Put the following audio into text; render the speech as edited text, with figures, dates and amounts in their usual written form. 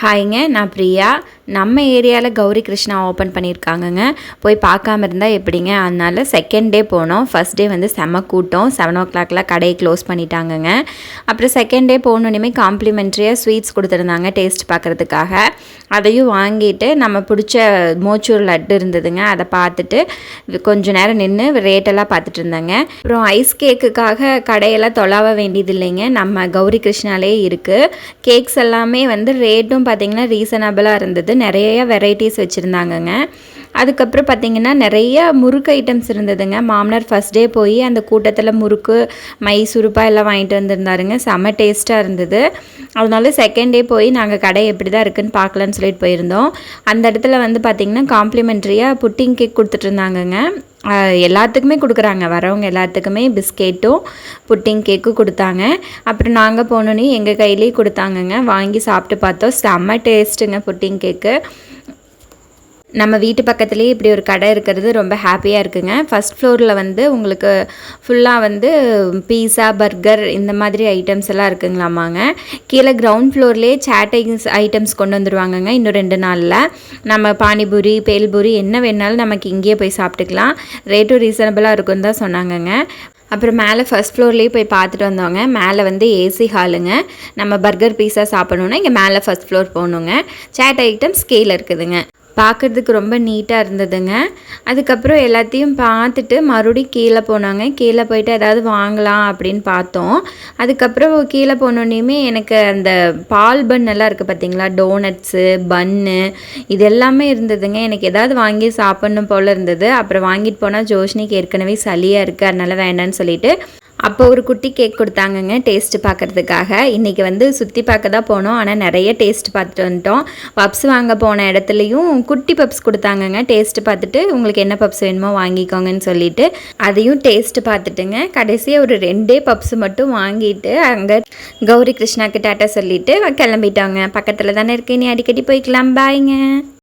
ஹாய்ங்க, நான் பிரியா. நம்ம ஏரியாவில் கௌரி கிருஷ்ணா ஓப்பன் பண்ணியிருக்காங்கங்க. போய் பார்க்காம இருந்தால் எப்படிங்க? அதனால செகண்ட் டே போனோம். ஃபஸ்ட் டே வந்து செம்ம கூட்டம். 7 o'clockலாம் கடையை க்ளோஸ் பண்ணிட்டாங்கங்க. அப்புறம் செகண்ட் டே போகணுன்னே காம்ப்ளிமெண்ட்ரியாக ஸ்வீட்ஸ் கொடுத்துருந்தாங்க டேஸ்ட் பார்க்குறதுக்காக. அதையும் வாங்கிட்டு நம்ம பிடிச்ச மோச்சூர் லட்டு இருந்ததுங்க. அதை பார்த்துட்டு கொஞ்சம் நேரம் நின்று ரேட்டெல்லாம் பார்த்துட்டு இருந்தேங்க. அப்புறம் ஐஸ் கேக்குக்காக கடையெல்லாம் தொலாவ வேண்டியது இல்லைங்க. நம்ம கௌரி கிருஷ்ணாலே இருக்குது. கேக்ஸ் எல்லாமே வந்து ரேட்டும் பார்த்திங்கன்னா ரீசனபிளாக இருந்தது. நிறைய வெரைட்டிஸ் வச்சுருந்தாங்கங்க. அதுக்கப்புறம் பார்த்திங்கன்னா நிறைய முறுக்கு ஐட்டம்ஸ் இருந்ததுங்க. மாமனார் ஃபஸ்ட் டே போய் அந்த கூட்டத்தில் முறுக்கு மைசூருப்பா எல்லாம் வாங்கிட்டு வந்திருந்தாருங்க. செம்ம டேஸ்ட்டாக இருந்தது. அதனால செகண்ட் டே போய் நாங்கள் கடை எப்படி தான் இருக்குதுன்னு பார்க்கலான்னு சொல்லிட்டு போயிருந்தோம். அந்த இடத்துல வந்து பார்த்திங்கன்னா காம்ப்ளிமெண்ட்ரியாக புட்டிங் கேக் கொடுத்துட்ருந்தாங்கங்க. எல்லாத்துக்குமே கொடுக்குறாங்க, வரவங்க எல்லாத்துக்குமே பிஸ்கெட்டும் புட்டிங் கேக்கும் கொடுத்தாங்க. அப்புறம் நாங்கள் போனோன்னே எங்கள் கையிலேயே கொடுத்தாங்கங்க. வாங்கி சாப்பிட்டு பார்த்தோம். செம்ம டேஸ்ட்டுங்க புட்டிங் கேக்கு. நம்ம வீட்டு பக்கத்துலேயே இப்படி ஒரு கடை இருக்கிறது ரொம்ப ஹாப்பியாக இருக்குங்க. ஃபஸ்ட் ஃப்ளோரில் வந்து உங்களுக்கு ஃபுல்லாக வந்து பீஸா, பர்கர் இந்த மாதிரி ஐட்டம்ஸ் எல்லாம் இருக்குங்களாமாங்க. கீழே கிரவுண்ட் ஃப்ளோர்லேயே சாட் ஐட்டம்ஸ் கொண்டு வந்துடுவாங்கங்க. இன்னும் 2 நாளில் நம்ம பானிபூரி, பேல்பூரி என்ன வேணாலும் நமக்கு இங்கேயே போய் சாப்பிட்டுக்கலாம். ரேட்டும் ரீசனபிளாக இருக்குன்னு தான் சொன்னாங்கங்க. அப்புறம் மேலே ஃபஸ்ட் ஃப்ளோர்லேயே போய் பார்த்துட்டு வந்தோங்க. மேலே வந்து ஏசி ஹாலுங்க. நம்ம பர்கர், பீஸா சாப்பிடணுன்னா இங்கே மேலே ஃபஸ்ட் ஃப்ளோர் போகணுங்க. சாட் ஐட்டம்ஸ் கீழே இருக்குதுங்க. பார்க்குறதுக்கு ரொம்ப நீட்டாக இருந்ததுங்க. அதுக்கப்புறம் எல்லாத்தையும் பார்த்துட்டு மறுபடியும் கீழே போனாங்க. கீழே போயிட்டு ஏதாவது வாங்கலாம் அப்படின்னு பார்த்தோம். அதுக்கப்புறம் கீழே போனோன்னே எனக்கு அந்த பால் பன் எல்லாம் இருக்குது பார்த்திங்களா, டோனட்ஸு, பன்னு இது எல்லாமே இருந்ததுங்க. எனக்கு ஏதாவது வாங்கி சாப்பிட்ணும் போல் இருந்தது. அப்புறம் வாங்கிட்டு போனால் ஜோஷ்னிக்கு ஏற்கனவே சளியாக இருக்குது, அதனால் வேண்டான்னு சொல்லிட்டு அப்போ ஒரு குட்டி கேக் கொடுத்தாங்கங்க டேஸ்ட்டு பார்க்குறதுக்காக. இன்றைக்கி வந்து சுற்றி பார்க்க தான் போனோம், ஆனால் நிறைய டேஸ்ட் பார்த்துட்டு வந்துட்டோம். பப்ஸ் வாங்க போன இடத்துலையும் குட்டி பப்ஸ் கொடுத்தாங்கங்க. டேஸ்ட்டு பார்த்துட்டு உங்களுக்கு என்ன பப்ஸ் வேணுமோ வாங்கிக்கோங்கன்னு சொல்லிட்டு அதையும் டேஸ்ட்டு பார்த்துட்டுங்க கடைசியாக ஒரு 2 பப்ஸ் மட்டும் வாங்கிட்டு அங்கே கௌரி கிருஷ்ணாக்கு டாட்டா சொல்லிவிட்டு கிளம்பிட்டோங்க. பக்கத்தில் தானே இருக்கு, நீ அடிக்கடி போய்க்கலாம். பாய்ங்க.